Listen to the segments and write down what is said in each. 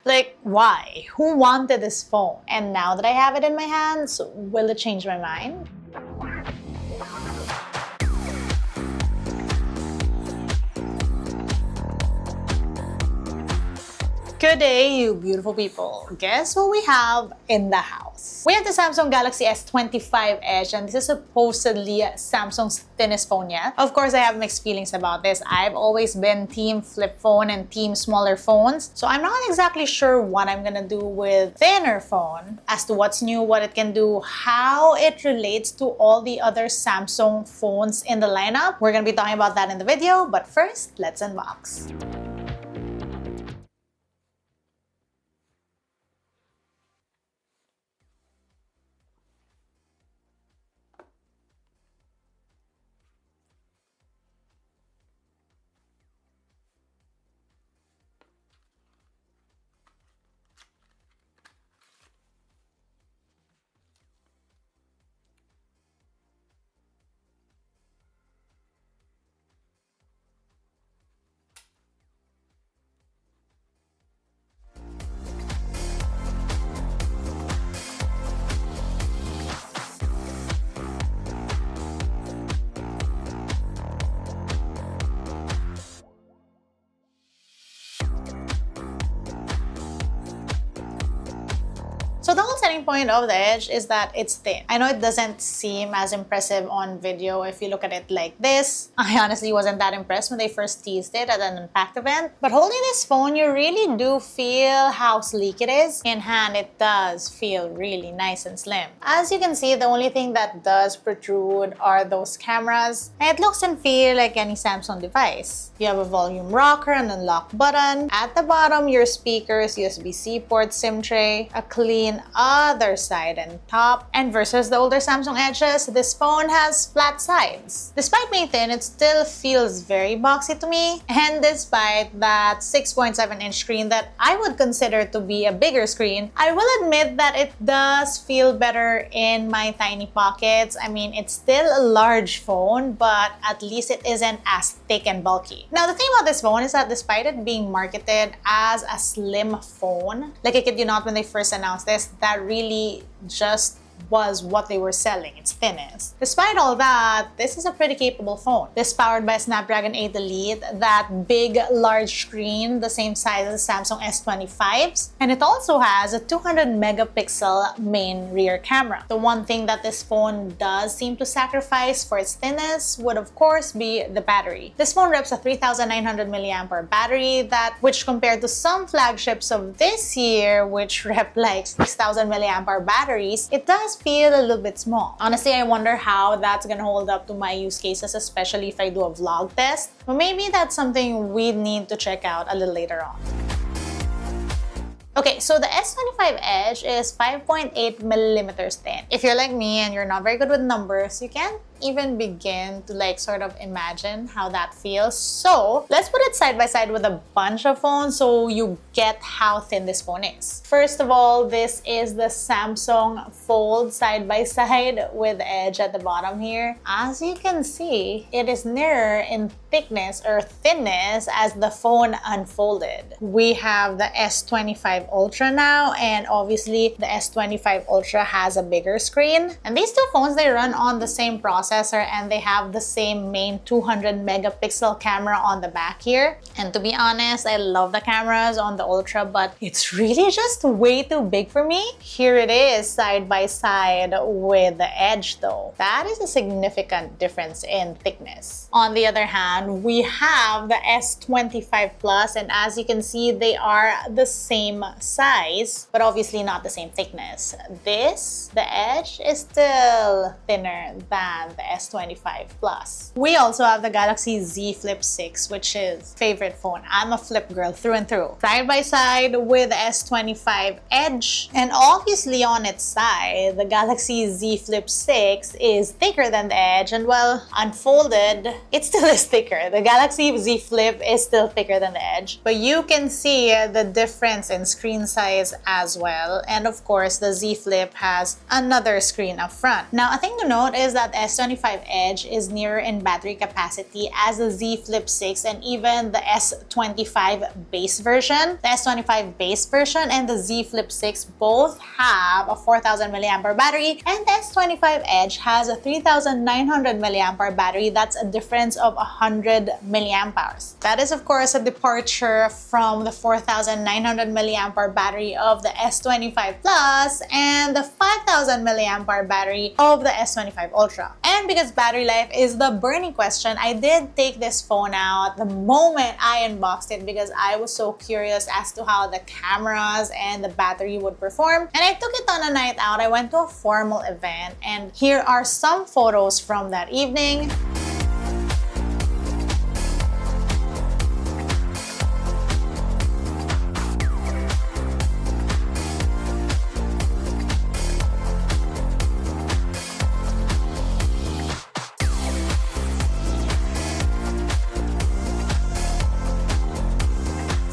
Like, why? Who wanted this phone? And now that I have it in my hands, will it change my mind? Good day, you beautiful people. Guess what we have in the house? We have the Samsung Galaxy S25 EDGE, and this is supposedly Samsung's thinnest phone yet. Of course, I have mixed feelings about this. I've always been team flip phone and team smaller phones, so I'm not exactly sure what I'm gonna do with thinner phone as to what's new, what it can do, how it relates to all the other Samsung phones in the lineup. We're gonna be talking about that in the video, but first, let's unbox. So the whole selling point of the Edge is that it's thin. I know it doesn't seem as impressive on video if you look at it like this. I honestly wasn't that impressed when they first teased it at an Unpacked event. But holding this phone, you really do feel how sleek it is. In hand, it does feel really nice and slim. As you can see, the only thing that does protrude are those cameras. And it looks and feels like any Samsung device. You have a volume rocker, an unlock button. At the bottom, your speakers, USB-C port, SIM tray, a clean other side and top. And versus the older Samsung Edges, this phone has flat sides. Despite being thin, it still feels very boxy to me. And despite that 6.7-inch screen that I would consider to be a bigger screen, I will admit that it does feel better in my tiny pockets. I mean, it's still a large phone, but at least it isn't as thick and bulky. Now, the thing about this phone is that despite it being marketed as a slim phone, like I kid you not, when they first announced this, that really just was what they were selling, its thinnest. Despite all that, this is a pretty capable phone. This is powered by Snapdragon 8 Elite, that big, large screen, the same size as the Samsung S25s, and it also has a 200-megapixel main rear camera. The one thing that this phone does seem to sacrifice for its thinness would of course be the battery. This phone reps a 3,900 mAh battery which compared to some flagships of this year, which rep like 6,000 mAh batteries, it does feel a little bit small. Honestly, I wonder how that's gonna hold up to my use cases, especially if I do a vlog test. But maybe that's something we need to check out a little later on. Okay, so the S25 EDGE is 5.8 millimeters thin. If you're like me and you're not very good with numbers, you can't even begin to sort of imagine how that feels. So let's put it side by side with a bunch of phones so you get how thin this phone is. First of all, this is the Samsung Fold side by side with EDGE at the bottom here. As you can see, it is nearer in thickness or thinness as the phone unfolded. We have the S25 Ultra now, and obviously the S25 Ultra has a bigger screen. And these two phones, they run on the same processor and they have the same main 200-megapixel camera on the back here. And to be honest, I love the cameras on the Ultra, but it's really just way too big for me. Here it is side by side with the EDGE though. That is a significant difference in thickness. On the other hand, we have the S25 Plus, and as you can see, they are the same size, but obviously not the same thickness. The EDGE is still thinner than the S25 Plus. We also have the Galaxy Z Flip 6, which is favorite phone. I'm a flip girl through and through. Side by side with the S25 EDGE, and obviously on its side, the Galaxy Z Flip 6 is thicker than the EDGE, and well, unfolded, it still is thicker. The Galaxy Z Flip is still thicker than the EDGE, but you can see the difference in screen size as well. And of course, the Z Flip has another screen up front. Now, a thing to note is that S25 S25 Edge is nearer in battery capacity as the Z Flip 6 and even the S25 base version. The S25 base version and the Z Flip 6 both have a 4,000 mAh battery, and the S25 Edge has a 3,900 mAh battery. That's a difference of 100 mAh. That is, of course, a departure from the 4,900 mAh battery of the S25 Plus and the 5,000 mAh battery of the S25 Ultra. And because battery life is the burning question, I did take this phone out the moment I unboxed it because I was so curious as to how the cameras and the battery would perform. And I took it on a night out. I went to a formal event, and here are some photos from that evening.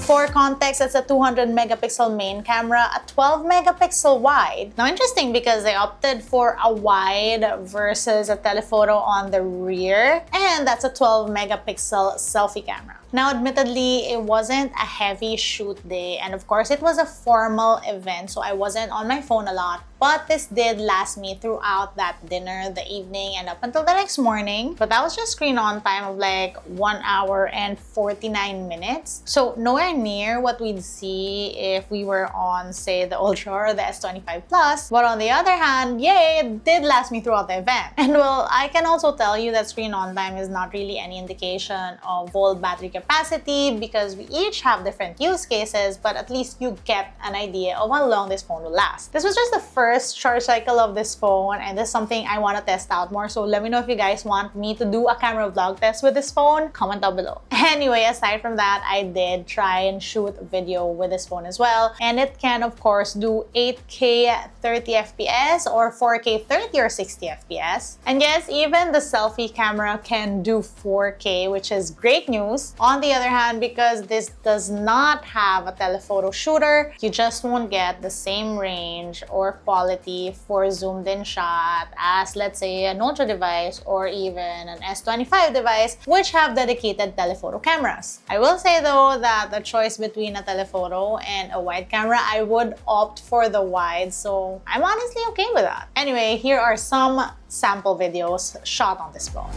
For context, it's a 200 megapixel main camera, a 12 megapixel wide. Now, interesting because they opted for a wide versus a telephoto on the rear, and that's a 12 megapixel selfie camera. Now, admittedly, it wasn't a heavy shoot day, and of course, it was a formal event, so I wasn't on my phone a lot. But this did last me throughout that dinner, the evening, and up until the next morning. But that was just screen on time of like 1 hour and 49 minutes. So nowhere near what we'd see if we were on, say, the Ultra or the S25 Plus. But on the other hand, yay, it did last me throughout the event. And well, I can also tell you that screen on time is not really any indication of full battery capacity because we each have different use cases, but at least you get an idea of how long this phone will last. This was just the first charge cycle of this phone, and this is something I want to test out more, so let me know if you guys want me to do a camera vlog test with this phone. Comment down below. Anyway, aside from that, I did try and shoot video with this phone as well, and it can of course do 8K 30 FPS or 4K 30 or 60 FPS. And yes, even the selfie camera can do 4K, which is great news. On the other hand, because this does not have a telephoto shooter, you just won't get the same range or quality for zoomed in shot as, let's say, an Ultra device or even an S25 device, which have dedicated telephoto cameras. I will say though that the choice between a telephoto and a wide camera, I would opt for the wide, so I'm honestly okay with that. Anyway, here are some sample videos shot on this phone.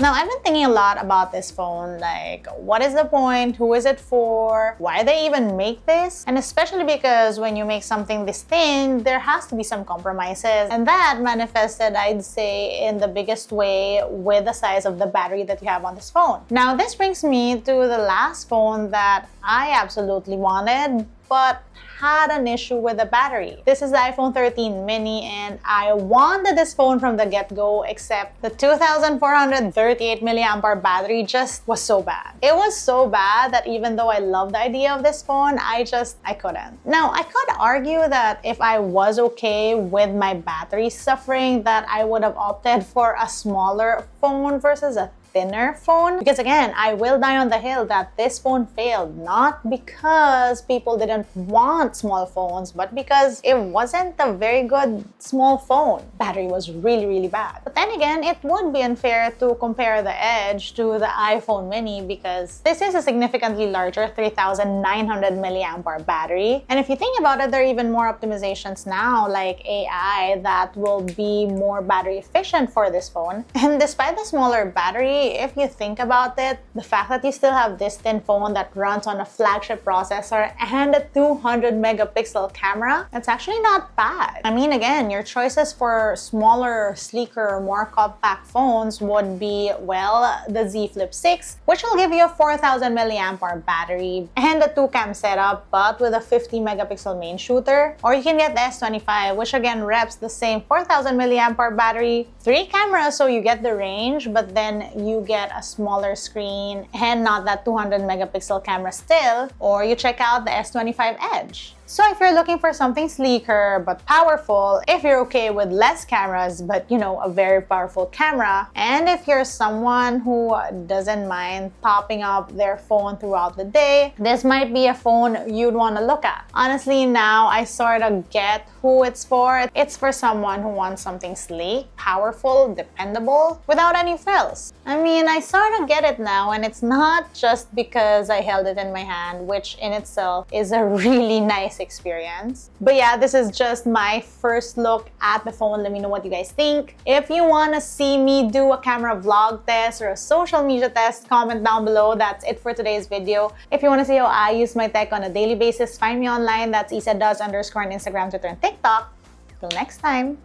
Now, I've been thinking a lot about this phone, like what is the point, who is it for, why they even make this? And especially because when you make something this thin, there has to be some compromises. And that manifested, I'd say, in the biggest way with the size of the battery that you have on this phone. Now, this brings me to the last phone that I absolutely wanted, but had an issue with the battery. This is the iPhone 13 mini, and I wanted this phone from the get-go, except the 2,438 mAh battery just was so bad. It was so bad that even though I love the idea of this phone, I couldn't. Now, I could argue that if I was okay with my battery suffering, that I would have opted for a smaller phone versus a thinner phone. Because again, I will die on the hill that this phone failed, not because people didn't want small phones, but because it wasn't a very good small phone. Battery was really, really bad. But then again, it would be unfair to compare the Edge to the iPhone mini because this is a significantly larger 3,900 milliamp hour battery. And if you think about it, there are even more optimizations now, like AI, that will be more battery efficient for this phone. And despite the smaller battery, if you think about it, the fact that you still have this thin phone that runs on a flagship processor and a 200 megapixel camera, it's actually not bad. I mean, again, your choices for smaller, sleeker, more compact phones would be, well, the Z Flip 6, which will give you a 4,000 milliamp hour battery and a 2-cam setup, but with a 50 megapixel main shooter. Or you can get the S25, which again reps the same 4,000 milliamp hour battery, 3 cameras, so you get the range, but then you get a smaller screen and not that 200 megapixel camera still. Or you check out the S25 EDGE. So if you're looking for something sleeker but powerful, if you're okay with less cameras but a very powerful camera, and if you're someone who doesn't mind topping up their phone throughout the day, this might be a phone you'd want to look at. Honestly, now I sort of get who it's for. It's for someone who wants something sleek, powerful, dependable, without any frills. I mean, I sort of get it now, and it's not just because I held it in my hand, which in itself is a really nice experience. But yeah, this is just my first look at the phone. Let me know what you guys think. If you want to see me do a camera vlog test or a social media test, comment down below. That's it for today's video. If you want to see how I use my tech on a daily basis, find me online. That's isadoes_ on Instagram, Twitter, and TikTok. Till next time.